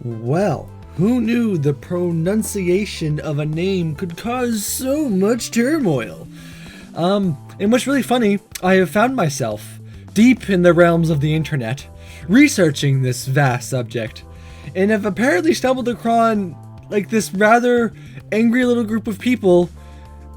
Well, who knew the pronunciation of a name could cause so much turmoil? And what's really funny, I have found myself deep in the realms of the internet, researching this vast subject, and have apparently stumbled upon like this rather angry little group of people,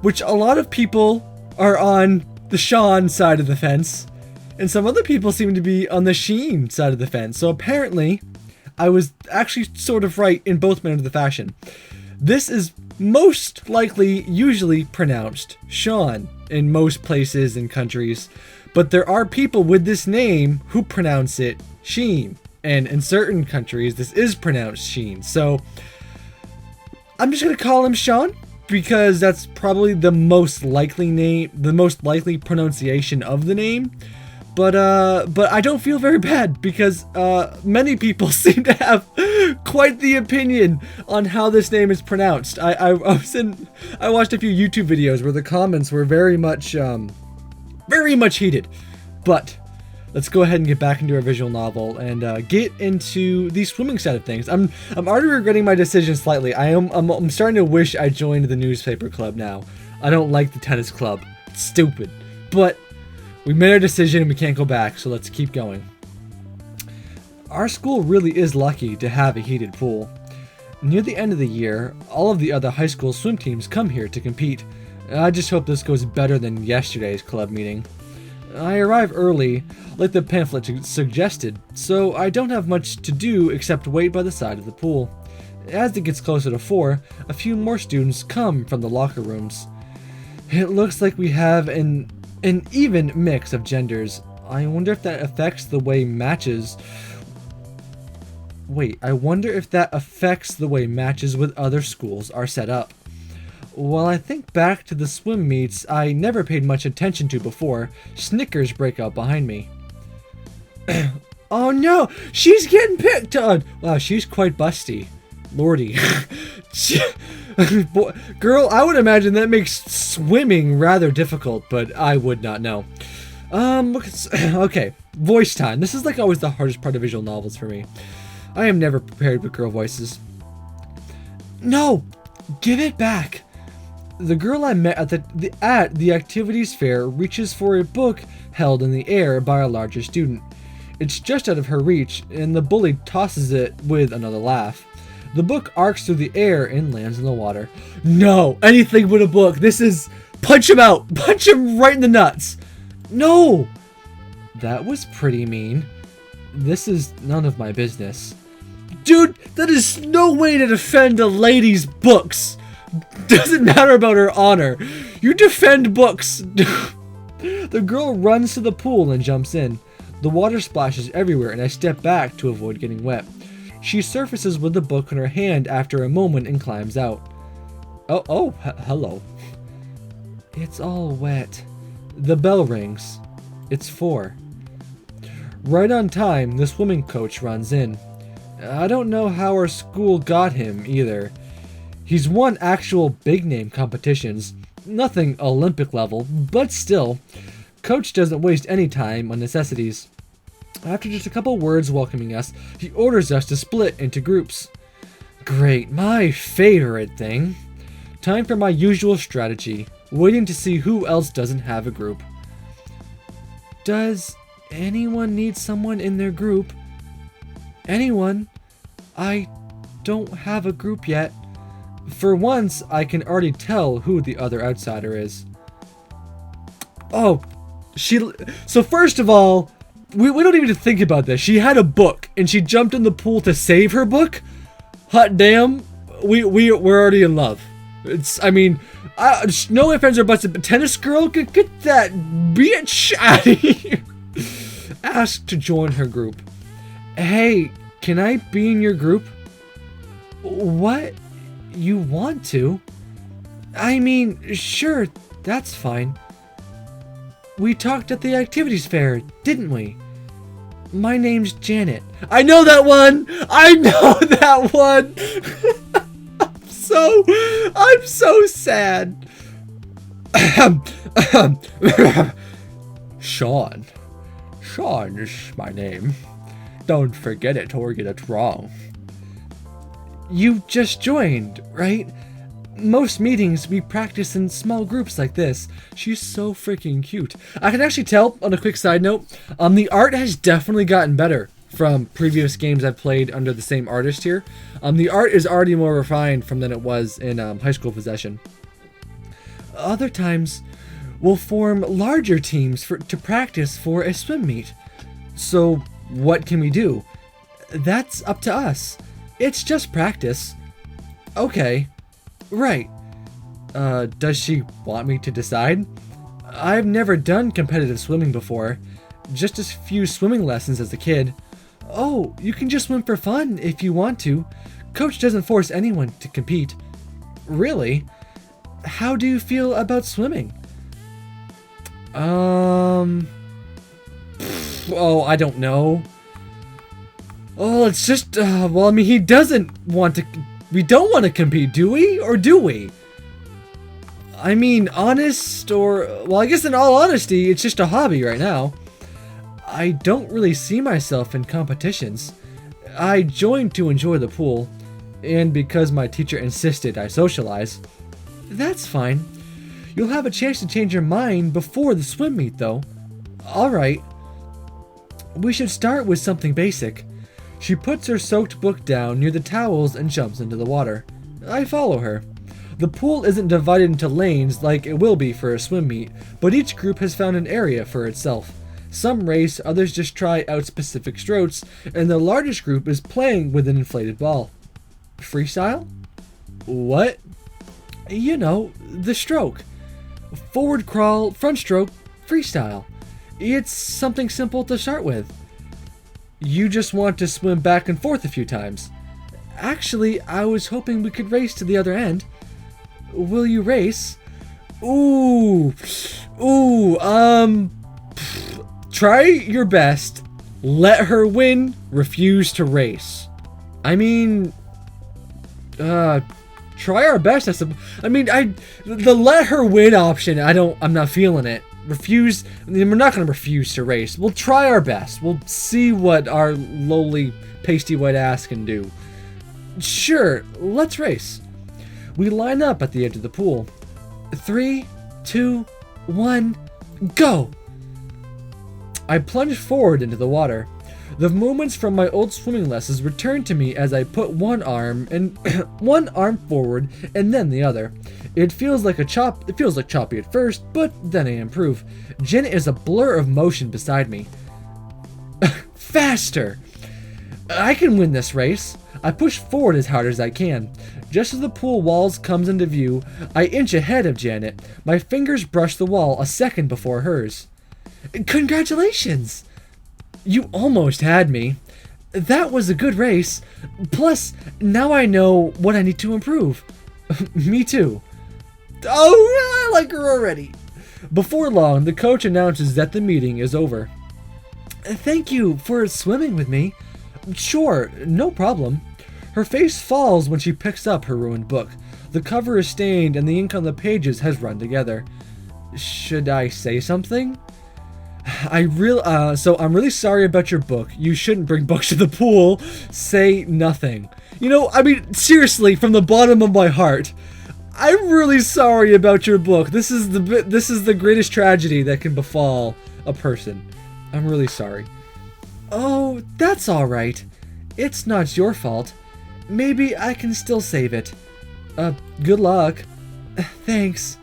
which a lot of people are on the Sean side of the fence, and some other people seem to be on the Sheen side of the fence. So apparently, I was actually sort of right in both manners of the fashion. This is most likely usually pronounced Sean in most places and countries, but there are people with this name who pronounce it Sheen, and in certain countries this is pronounced Sheen. So I'm just gonna call him Sean because that's probably the most likely name, the most likely pronunciation of the name. But I don't feel very bad because many people seem to have quite the opinion on how this name is pronounced. I watched a few YouTube videos where the comments were very much heated. But let's go ahead and get back into our visual novel and get into the swimming side of things. I'm already regretting my decision slightly. I'm starting to wish I joined the newspaper club now. I don't like the tennis club. It's stupid. But we made our decision and we can't go back, so let's keep going. Our school really is lucky to have a heated pool. Near the end of the year, all of the other high school swim teams come here to compete. I just hope this goes better than yesterday's club meeting. I arrive early, like the pamphlet suggested, so I don't have much to do except wait by the side of the pool. As it gets closer to 4, a few more students come from the locker rooms. It looks like we have an even mix of genders. I wonder if that affects the way matches with other schools are set up. While I think back to the swim meets I never paid much attention to before, snickers break out behind me. Oh no, she's getting picked on! Wow, she's quite busty. Lordy. Girl, I would imagine that makes swimming rather difficult, but I would not know. Okay, voice time. This is like always the hardest part of visual novels for me. I am never prepared with girl voices. No! Give it back! The girl I met at the activities fair reaches for a book held in the air by a larger student. It's just out of her reach, and the bully tosses it with another laugh. The book arcs through the air and lands in the water. No! Anything but a book! This is... Punch him out! Punch him right in the nuts! No! That was pretty mean. This is none of my business. Dude, that is no way to defend a lady's books! Doesn't matter about her honor. You defend books! The girl runs to the pool and jumps in. The water splashes everywhere and I step back to avoid getting wet. She surfaces with the book in her hand after a moment and climbs out. Hello. It's all wet. The bell rings. It's 4. Right on time, the swimming coach runs in. I don't know how our school got him either. He's won actual big-name competitions. Nothing Olympic level, but still. Coach doesn't waste any time on necessities. After just a couple words welcoming us, he orders us to split into groups. Great, my favorite thing. Time for my usual strategy, waiting to see who else doesn't have a group. Does anyone need someone in their group? Anyone? I don't have a group yet. For once, I can already tell who the other outsider is. Oh, so first of all, we don't even think about this. She had a book, and she jumped in the pool to save her book? Hot damn, we're already in love. No offense or buts, but tennis girl, get that bitch out of here. Asked to join her group. Hey, can I be in your group? What? You want to? I mean, sure, that's fine. We talked at the activities fair, didn't we? My name's Janet. I know that one! I know that one! I'm so sad. Sean. Sean is my name. Don't forget it or get it wrong. You just joined, right? Most meetings we practice in small groups like this. She's so freaking cute. I can actually tell, on a quick side note, the art has definitely gotten better from previous games I've played under the same artist here. The art is already more refined from than it was in High School Possession. Other times, we'll form larger teams to practice for a swim meet. So, what can we do? That's up to us. It's just practice. Okay. Right. Does she want me to decide? I've never done competitive swimming before. Just a few swimming lessons as a kid. Oh, you can just swim for fun if you want to. Coach doesn't force anyone to compete. Really? How do you feel about swimming? Oh, I don't know. Oh, it's just, well, I mean, he doesn't want to, we don't want to compete, do we? Or do we? I mean, honest or, well, I guess in all honesty, it's just a hobby right now. I don't really see myself in competitions. I joined to enjoy the pool, and because my teacher insisted I socialize. That's fine. You'll have a chance to change your mind before the swim meet, though. Alright. We should start with something basic. She puts her soaked book down near the towels and jumps into the water. I follow her. The pool isn't divided into lanes like it will be for a swim meet, but each group has found an area for itself. Some race, others just try out specific strokes, and the largest group is playing with an inflated ball. Freestyle? What? You know, the stroke. Forward crawl, front stroke, freestyle. It's something simple to start with. You just want to swim back and forth a few times. Actually, I was hoping we could race to the other end. Will you race? Try your best. Let her win. Refuse to race. I mean, try our best. The let her win option, I'm not feeling it. Refuse, we're not going to refuse to race. We'll try our best. We'll see what our lowly pasty white ass can do. Sure, let's race. We line up at the edge of the pool. 3, 2, 1, go! I plunge forward into the water. The movements from my old swimming lessons return to me as I put one arm forward and then the other. It feels like choppy at first, but then I improve. Jenna is a blur of motion beside me. Faster! I can win this race. I push forward as hard as I can. Just as the pool walls comes into view, I inch ahead of Janet. My fingers brush the wall a second before hers. Congratulations! You almost had me. That was a good race. Plus, now I know what I need to improve. Me too. Oh, I like her already. Before long, the coach announces that the meeting is over. Thank you for swimming with me. Sure, no problem. Her face falls when she picks up her ruined book. The cover is stained and the ink on the pages has run together. Should I say something? So I'm really sorry about your book. You shouldn't bring books to the pool. Say nothing. You know, I mean, seriously, from the bottom of my heart, I'm really sorry about your book. This is the greatest tragedy that can befall a person. I'm really sorry. Oh, that's all right. It's not your fault. Maybe I can still save it. Good luck. Thanks.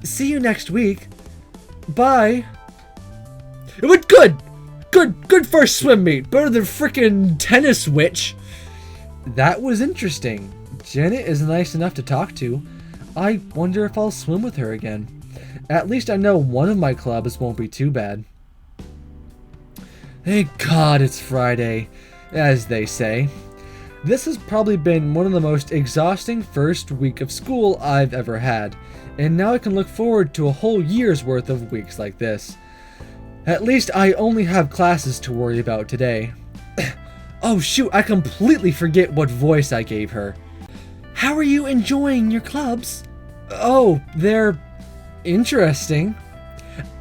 See you next week. Bye. It went good! Good first swim meet. Better than frickin' tennis witch. That was interesting. Janet is nice enough to talk to. I wonder if I'll swim with her again. At least I know one of my clubs won't be too bad. Thank God it's Friday, as they say. This has probably been one of the most exhausting first week of school I've ever had, and now I can look forward to a whole year's worth of weeks like this. At least I only have classes to worry about today. Oh shoot, I completely forget what voice I gave her. How are you enjoying your clubs? Oh, they're interesting.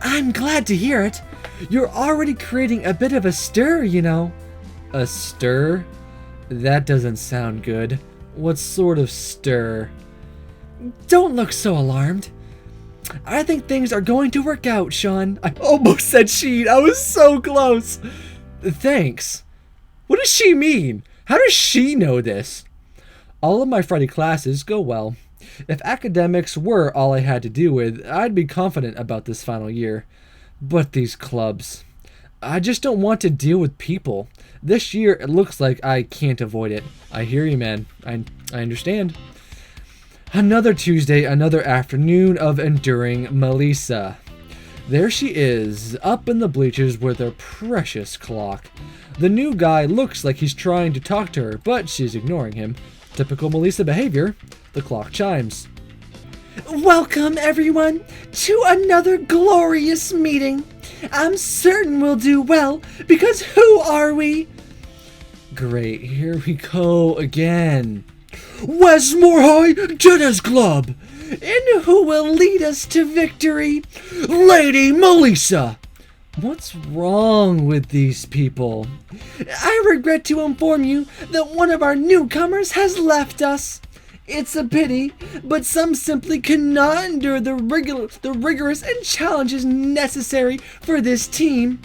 I'm glad to hear it. You're already creating a bit of a stir, you know. A stir? That doesn't sound good. What sort of stir? Don't look so alarmed. I think things are going to work out, Sean. I almost said Sheen. I was so close. Thanks. What does she mean? How does she know this? All of my Friday classes go well. If academics were all I had to do with, I'd be confident about this final year. But these clubs. I just don't want to deal with people. This year, it looks like I can't avoid it. I hear you, man. I understand. Another Tuesday, another afternoon of enduring Melissa. There she is, up in the bleachers with her precious clock. The new guy looks like he's trying to talk to her, but she's ignoring him. Typical Melissa behavior. The clock chimes. Welcome, everyone, to another glorious meeting. I'm certain we'll do well, because who are we? Great, here we go again. Westmore High Tennis Club! And who will lead us to victory? Lady Melissa! What's wrong with these people? I regret to inform you that one of our newcomers has left us. It's a pity, but some simply cannot endure the rigorous and challenges necessary for this team.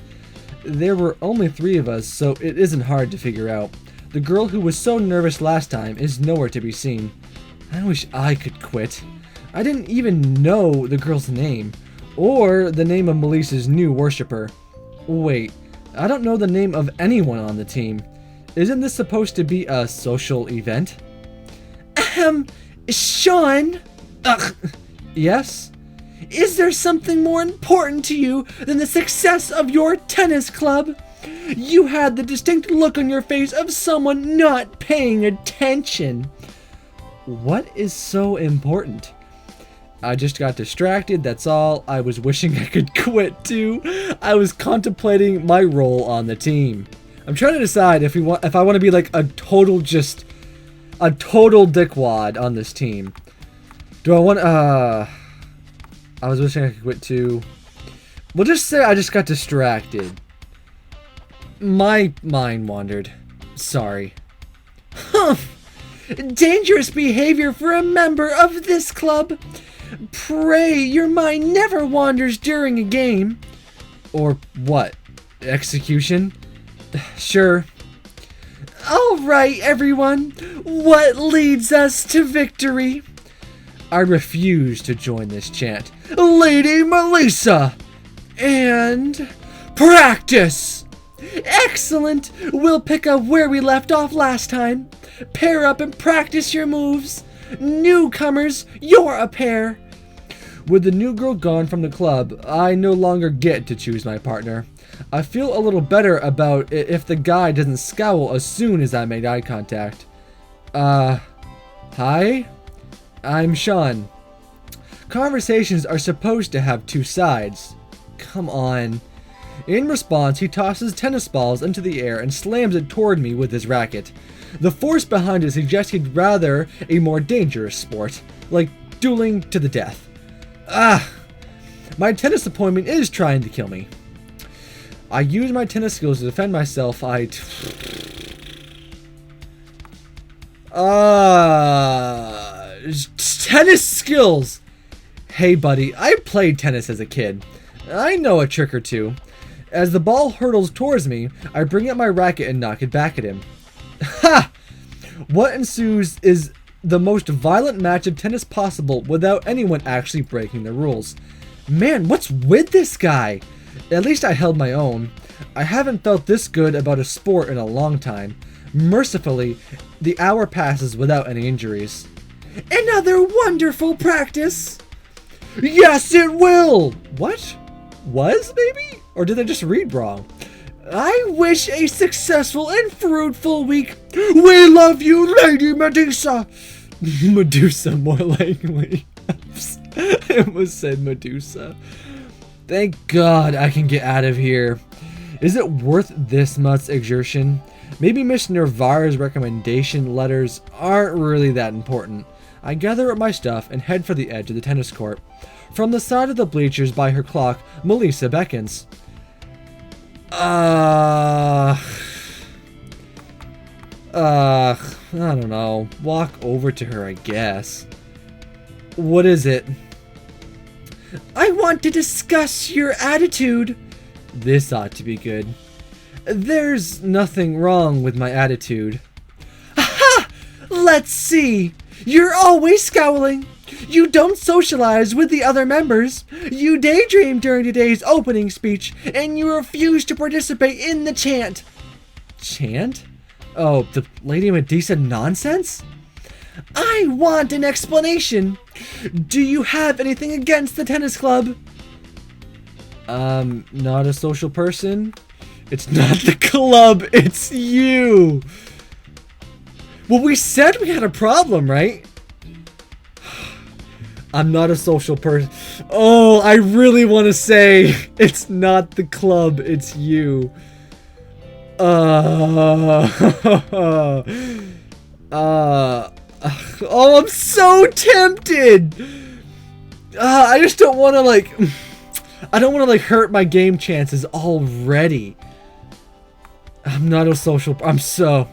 There were only 3 of us, so it isn't hard to figure out. The girl who was so nervous last time is nowhere to be seen. I wish I could quit. I didn't even know the girl's name, or the name of Melissa's new worshipper. Wait, I don't know the name of anyone on the team. Isn't this supposed to be a social event? Sean? Ugh. Yes? Is there something more important to you than the success of your tennis club? You had the distinct look on your face of someone not paying attention. What is so important? I just got distracted, that's all. I was wishing I could quit too. I was contemplating my role on the team. I'm trying to decide if I want to be like a total dickwad on this team. Do I want I was wishing I could quit too. We'll just say I just got distracted. My mind wandered. Sorry. Dangerous behavior for a member of this club. Pray your mind never wanders during a game. Or what? Execution? Sure. Alright, everyone. What leads us to victory? I refuse to join this chant. Lady Melissa! And practice! Excellent! We'll pick up where we left off last time. Pair up and practice your moves. Newcomers, you're a pair. With the new girl gone from the club, I no longer get to choose my partner. I feel a little better about it if the guy doesn't scowl as soon as I made eye contact. Hi? I'm Sean. Conversations are supposed to have 2 sides. Come on. In response, he tosses tennis balls into the air and slams it toward me with his racket. The force behind it suggests he'd rather a more dangerous sport, like dueling to the death. My tennis appointment is trying to kill me. I use my tennis skills to defend myself. Tennis skills! Hey buddy, I played tennis as a kid. I know a trick or two. As the ball hurtles towards me, I bring up my racket and knock it back at him. Ha! What ensues is the most violent match of tennis possible without anyone actually breaking the rules. Man, what's with this guy? At least I held my own. I haven't felt this good about a sport in a long time. Mercifully, the hour passes without any injuries. Another wonderful practice! Yes, it will! What? Was, maybe? Or did I just read wrong? I wish a successful and fruitful week. We love you, Lady Medusa! Medusa, more likely. I almost said Medusa. Thank God I can get out of here. Is it worth this much exertion? Maybe Miss Nervara's recommendation letters aren't really that important. I gather up my stuff and head for the edge of the tennis court. From the side of the bleachers by her clock, Melissa beckons. I don't know. Walk over to her, I guess. What is it? I want to discuss your attitude. This ought to be good. There's nothing wrong with my attitude. Aha! Let's see. You're always scowling. You don't socialize with the other members. You daydream during today's opening speech, and you refuse to participate in the chant. Chant? Oh, the Lady Medusa nonsense? I want an explanation. Do you have anything against the tennis club? Not a social person. It's not the club, it's you. Well, we said we had a problem, right? I'm not a social person. Oh, I really want to say it's not the club, it's you. Oh, I'm so tempted. I just don't want to I don't want to hurt my game chances already. I'm not a social. I'm so.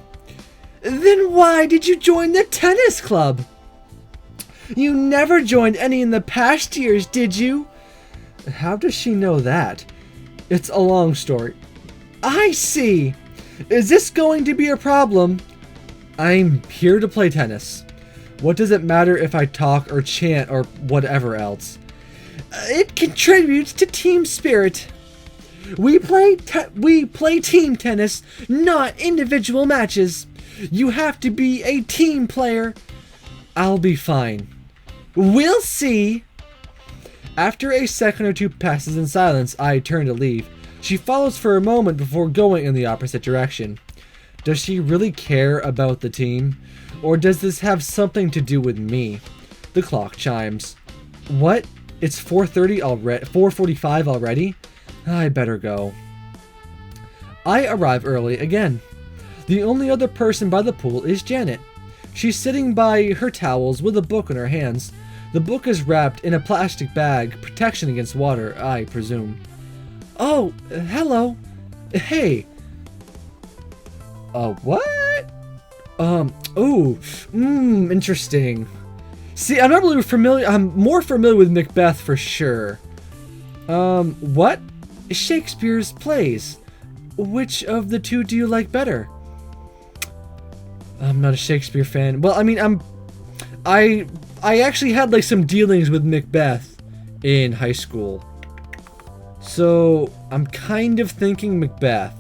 Then why did you join the tennis club? You never joined any in the past years, did you? How does she know that? It's a long story. I see. Is this going to be a problem? I'm here to play tennis. What does it matter if I talk or chant or whatever else? It contributes to team spirit. We play team tennis, not individual matches. You have to be a team player. I'll be fine. We'll see. After a second or two passes in silence, I turn to leave. She follows for a moment before going in the opposite direction. Does she really care about the team? Or does this have something to do with me? The clock chimes. What? It's 4:30 already? 4:45 already? I better go. I arrive early again. The only other person by the pool is Janet. She's sitting by her towels with a book in her hands. The book is wrapped in a plastic bag, protection against water, I presume. Oh, hello. Hey. What? Interesting. See, I'm not really familiar. I'm more familiar with Macbeth for sure. What? Shakespeare's plays. Which of the two do you like better? I'm not a Shakespeare fan. Well, I mean, I actually had some dealings with Macbeth in high school. So, I'm kind of thinking Macbeth.